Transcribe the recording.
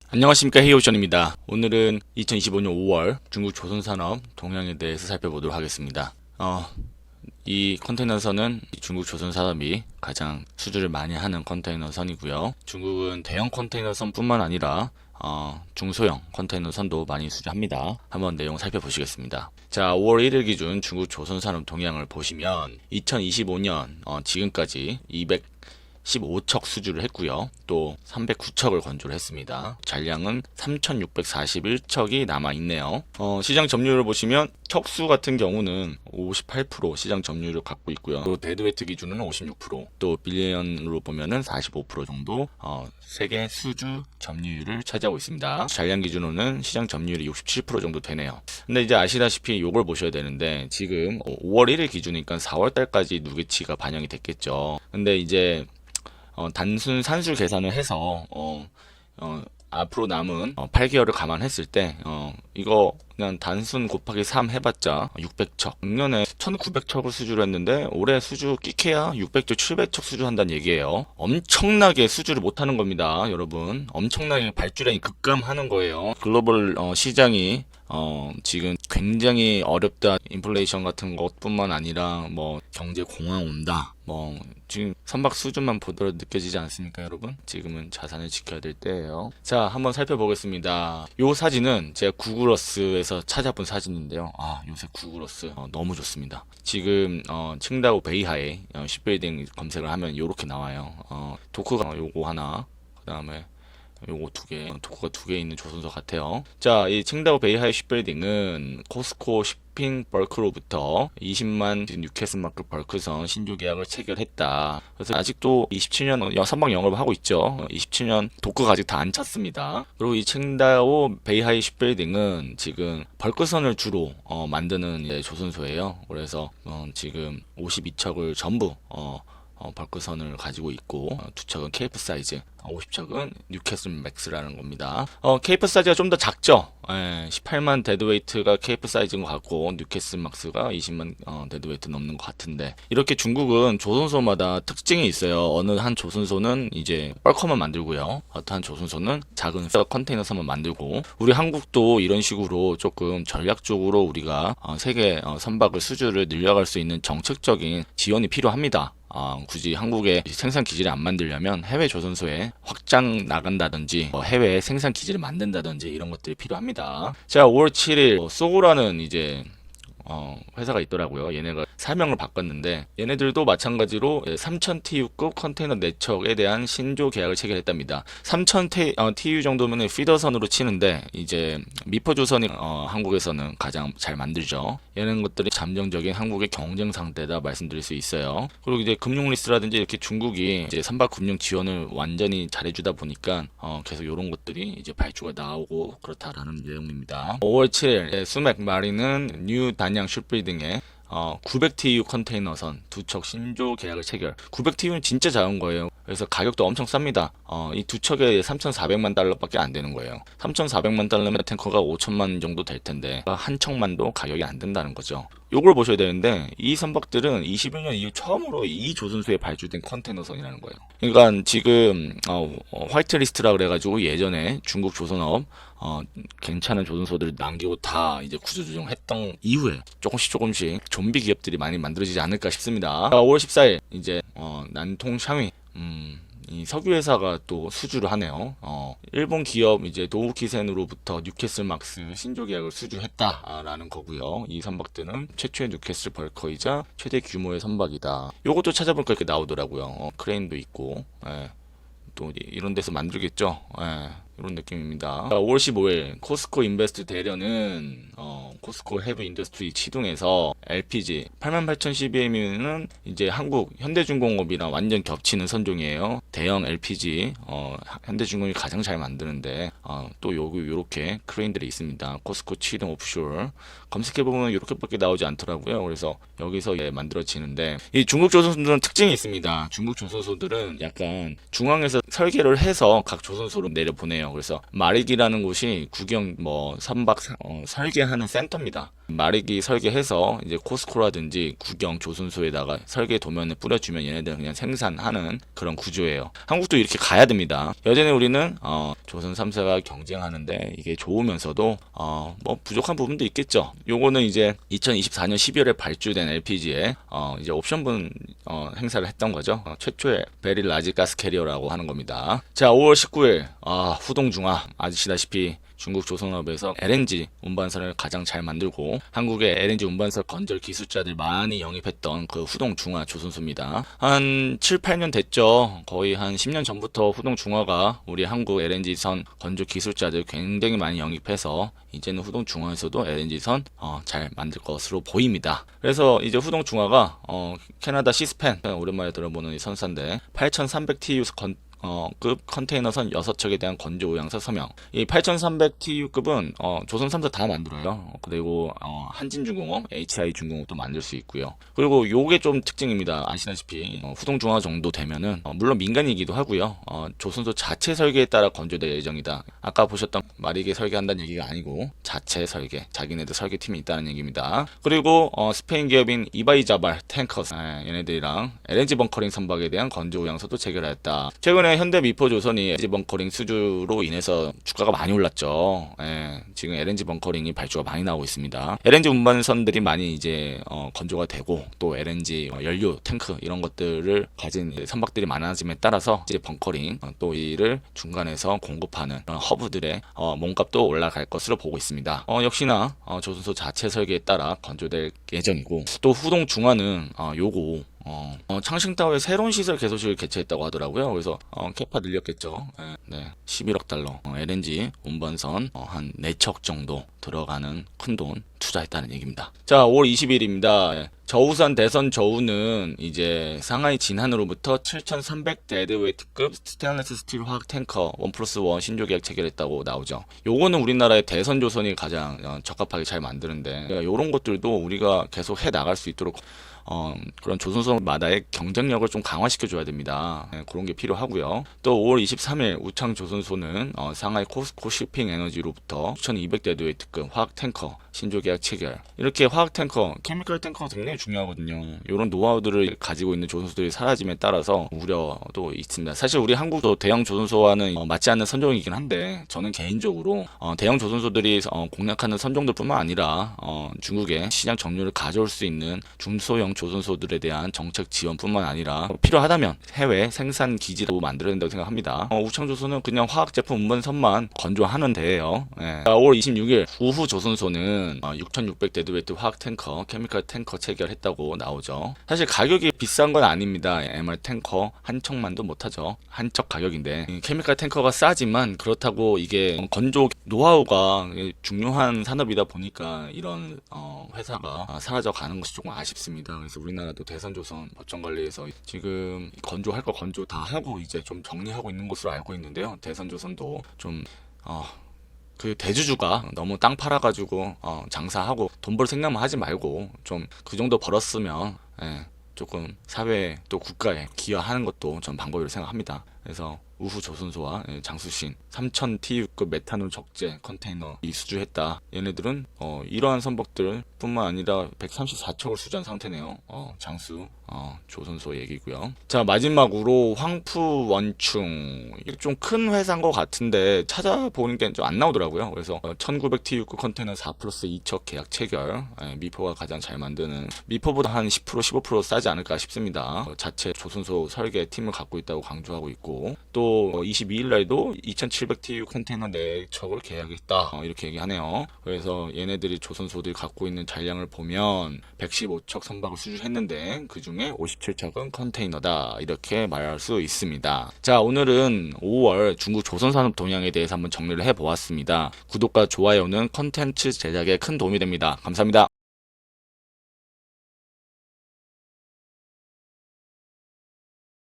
안녕하십니까, 헤이오션입니다. 오늘은 2025년 5월 중국 조선산업 동향에 대해서 살펴보도록 하겠습니다. 이 컨테이너선은 중국 조선산업이 가장 수주를 많이 하는 컨테이너선이고요. 중국은 대형 컨테이너선 뿐만 아니라 중소형 컨테이너선도 많이 수주합니다. 한번 내용 살펴보시겠습니다. 자, 5월 1일 기준 중국 조선산업 동향을 보시면 2025년 지금까지 215척 수주를 했고요. 또 309척을 건조를 했습니다. 잔량은 3,641척이 남아있네요. 시장 점유율을 보시면 척수 같은 경우는 58% 시장 점유율을 갖고 있고요. 또 데드웨이트 기준은 56%, 또 빌리언으로 보면은 45% 정도 세계 수주 점유율을 차지하고 있습니다. 잔량 기준으로는 시장 점유율이 67% 정도 되네요. 근데 이제 아시다시피 요걸 보셔야 되는데 지금 5월 1일 기준이니까 4월 달까지 누계치가 반영이 됐겠죠. 근데 이제 단순 산술 계산을 해서 앞으로 남은 8개월을 감안했을 때 이거 그냥 단순 곱하기 3 해봤자 600척, 작년에 1900척을 수주를 했는데 올해 수주 끼케야 600척, 700척 수주한다는 얘기예요. 엄청나게 수주를 못하는 겁니다, 여러분. 엄청나게 발주량이 급감하는 거예요. 글로벌 시장이 지금 굉장히 어렵다. 인플레이션 같은 것뿐만 아니라 뭐 경제 공황 온다. 뭐 지금 선박 수준만 보더라도 느껴지지 않습니까, 여러분? 지금은 자산을 지켜야 될 때예요. 자, 한번 살펴보겠습니다. 요 사진은 제가 구글어스에서 찾아본 사진인데요. 요새 구글어스 너무 좋습니다. 지금 칭다오 베이하이 쉽빌딩 검색을 하면 요렇게 나와요. 도크가 요거 하나, 그다음에 요거 두 개, 도크가 두 개 있는 조선소 같아요. 자, 이 칭다오 베이하이 쉽빌딩은 코스코 쇼핑 벌크로부터 20만 뉴캐슬마크 벌크선 신조 계약을 체결했다. 그래서 아직도 27년 선박 영업을 하고 있죠. 27년 도크가 아직 다 안 찼습니다. 그리고 이 칭다오 베이하이 쉽빌딩은 지금 벌크선을 주로 만드는 조선소예요. 그래서 지금 52척을 전부 벌크선을 가지고 있고, 두 척은 케이프 사이즈, 50척은 뉴캐슬 맥스라는 겁니다. 케이프 사이즈가 좀 더 작죠. 18만 데드웨이트가 케이프 사이즈인 것 같고 뉴캐슬 맥스가 20만 데드웨이트 넘는 것 같은데, 이렇게 중국은 조선소마다 특징이 있어요. 어느 한 조선소는 이제 뻘커만 만들고요, 어떤 한 조선소는 작은 컨테이너선만 만들고, 우리 한국도 이런 식으로 조금 전략적으로 우리가 세계 선박을 수주를 늘려갈 수 있는 정책적인 지원이 필요합니다. 굳이 한국의 생산 기지를 안 만들려면 해외 조선소에 확장 나간다든지 해외 생산 기지를 만든다든지 이런 것들이 필요합니다. 자, 5월 7일 소고라는 이제 회사가 있더라고요. 얘네가 사명을 바꿨는데 얘네들도 마찬가지로 3000TU급 컨테이너 4척에 대한 신조 계약을 체결했답니다. 3000TU 정도면 피더선으로 치는데 이제 미포조선이 한국에서는 가장 잘 만들죠. 이런 것들이 잠정적인 한국의 경쟁 상태다 말씀드릴 수 있어요. 그리고 이제 금융 리스라든지 이렇게 중국이 이제 선박 금융 지원을 완전히 잘해주다 보니까 계속 이런 것들이 이제 발주가 나오고 그렇다라는 내용입니다. 5월 7일 수맥 마린은 뉴 단양 슈빌딩에 900TU 컨테이너선 2척 신조 계약을 체결. 900TU는 진짜 작은 거예요. 그래서 가격도 엄청 쌉니다. 이 두 척에 3,400만 달러밖에 안 되는 거예요. 3,400만 달러면 탱커가 5천만 정도 될 텐데 한 척만도 가격이 안 된다는 거죠. 요걸 보셔야 되는데 이 선박들은 21년 이후 처음으로 이 조선소에 발주된 컨테이너선이라는 거예요. 그러니까 지금 화이트리스트라 그래가지고 예전에 중국 조선업 괜찮은 조선소들을 남기고 다 이제 구조조정했던 이후에 조금씩 좀비 기업들이 많이 만들어지지 않을까 싶습니다. 5월 14일 이제 난통 샹위 이 석유 회사가 또 수주를 하네요. 일본 기업 이제 도우키센으로부터 뉴캐슬 막스 신조 계약을 수주했다라는 거고요. 이 선박들은 최초의 뉴캐슬 벌커이자 최대 규모의 선박이다. 요것도 찾아보니까 이렇게 나오더라고요. 크레인도 있고, 또 이런 데서 만들겠죠. 이런 느낌입니다. 5월 15일 코스코 인베스트 대련은 코스코 헤비 인더스트리 치둥에서 LPG 88,000CBM이면 이제 한국 현대중공업이랑 완전 겹치는 선종이에요. 대형 LPG 현대중공업이 가장 잘 만드는데 또 요렇게 크레인들이 있습니다. 코스코 치둥 오프쇼어 검색해보면 이렇게밖에 나오지 않더라고요. 그래서 여기서 만들어지는데, 이 중국 조선소들은 특징이 있습니다. 중국 조선소들은 약간 중앙에서 설계를 해서 각 조선소로 내려보내요. 그래서 마릭이라는 곳이 국영 선박 설계하는 센터 한답니다. 마리기 설계해서 이제 코스코라든지 국영 조선소에다가 설계 도면을 뿌려주면 얘네들은 그냥 생산하는 그런 구조예요. 한국도 이렇게 가야 됩니다. 여전히 우리는 조선 3사가 경쟁하는데 이게 좋으면서도 뭐 부족한 부분도 있겠죠. 요거는 이제 2024년 12월에 발주된 LPG에 이제 옵션분 행사를 했던 거죠. 최초의 베리 라지 가스 캐리어라고 하는 겁니다. 자, 5월 19일 후동중화 아시다시피 중국 조선업에서 LNG 운반선을 가장 잘 만들고 한국의 LNG 운반선 건설 기술자들 많이 영입했던 그 후동중화 조선소입니다. 한 7, 8년 됐죠. 거의 한 10년 전부터 후동중화가 우리 한국 LNG선 건조 기술자들 굉장히 많이 영입해서 이제는 후동중화에서도 LNG선 잘 만들 것으로 보입니다. 그래서 이제 후동중화가 캐나다 시스펜 오랜만에 들어보는 이 선사인데 8300TU 급 컨테이너선 6척에 대한 건조 오양사 서명. 이 8300TU급은 조선 3사 다 만들어요. 그리고 한진중공업, HI중공업도 만들 수 있고요. 그리고 요게 좀 특징입니다. 아시다시피 후동중화 정도 되면은 물론 민간이기도 하고요. 조선소 자체 설계에 따라 건조될 예정이다. 아까 보셨던 마리게 설계한다는 얘기가 아니고 자체 설계, 자기네들 설계팀이 있다는 얘기입니다. 그리고 스페인 기업인 이바이자발 탱커스 얘네들이랑 LNG 벙커링 선박에 대한 건조 오양서도 체결하였다. 최근에 현대 미포조선이 LNG 벙커링 수주로 인해서 주가가 많이 올랐죠. 지금 LNG 벙커링이 발주가 많이 나오고 있습니다. LNG 운반선들이 많이 이제 건조가 되고 또 LNG 연료 탱크 이런 것들을 가진 선박들이 많아짐에 따라서 이제 벙커링 또 이를 중간에서 공급하는 허브들의 몸값도 올라갈 것으로 보고 있습니다. 역시나 조선소 자체 설계에 따라 건조될 예정이고 또 후동 중화는 요거 창싱타워에 새로운 시설 개소식을 개최했다고 하더라고요. 그래서 캐파 늘렸겠죠. 네, 11억 달러 LNG 운반선 한 4척 정도 들어가는 큰돈 투자했다는 얘기입니다. 자, 5월 20일입니다. 저우산 대선 저우는 이제 상하이 진한으로부터 7,300 데드웨이트급 스테인리스 스틸 화학 탱커 1+1 신조 계약 체결했다고 나오죠. 요거는 우리나라의 대선 조선이 가장 적합하게 잘 만드는데 이런 것들도 우리가 계속 해 나갈 수 있도록 그런 조선소마다의 경쟁력을 좀 강화시켜 줘야 됩니다. 그런 게 필요하고요. 또 5월 23일 우창 조선소는 상하이 코스코 쇼핑 에너지로부터 6,200 데드웨이트급 화학 탱커 신조 계약 체결. 이렇게 화학 탱커, 케미컬 탱커가 굉장히 중요하거든요. 이런 노하우들을 가지고 있는 조선소들이 사라짐에 따라서 우려도 있습니다. 사실 우리 한국도 대형 조선소와는 맞지 않는 선종이긴 한데 저는 개인적으로 대형 조선소들이 공략하는 선종들뿐만 아니라 중국의 시장 점유율을 가져올 수 있는 중소형 조선소들에 대한 정책 지원뿐만 아니라 필요하다면 해외 생산 기지도 만들어야 된다고 생각합니다. 우창조선은 그냥 화학 제품 운반선만 건조하는 데예요. 5월 26일 우후 조선소는 6,600 데드웨이트 화학 탱커, 케미컬 탱커 체결했다고 나오죠. 사실 가격이 비싼 건 아닙니다. MR 탱커 한 척만도 못하죠. 한 척 가격인데 케미컬 탱커가 싸지만 그렇다고 이게 건조 노하우가 중요한 산업이다 보니까 이런 회사가 사라져 가는 것이 조금 아쉽습니다. 그래서 우리나라도 대선조선 법정관리에서 지금 건조할 거 건조 다 하고 이제 좀 정리하고 있는 것으로 알고 있는데요. 대선조선도 좀 그 대주주가 너무 땅 팔아가지고 장사하고 돈 벌 생각만 하지 말고 좀 그 정도 벌었으면 조금 사회에 또 국가에 기여하는 것도 전 방법이라고 생각합니다. 그래서 우후 조선소와 장수신 3000TU급 메탄올 적재 컨테이너 수주했다. 얘네들은 이러한 선박들 뿐만 아니라 134척을 수주한 상태네요. 장수 조선소 얘기고요. 자, 마지막으로 황푸 원충. 이게 좀 큰 회사인 것 같은데 찾아보는 게 좀 안 나오더라고요. 그래서 1900TU급 컨테이너 4+2척 계약 체결. 미포가 가장 잘 만드는, 미포보다 한 10% 15% 싸지 않을까 싶습니다. 자체 조선소 설계 팀을 갖고 있다고 강조하고 있고 또 22일 날도 2700TU 컨테이너 4척을 계약했다. 이렇게 얘기하네요. 그래서 얘네들이 조선소들이 갖고 있는 잔량을 보면 115척 선박을 수주했는데 그 중에 57척은 컨테이너다. 이렇게 말할 수 있습니다. 자, 오늘은 5월 중국 조선산업 동향에 대해서 한번 정리를 해보았습니다. 구독과 좋아요는 컨텐츠 제작에 큰 도움이 됩니다. 감사합니다.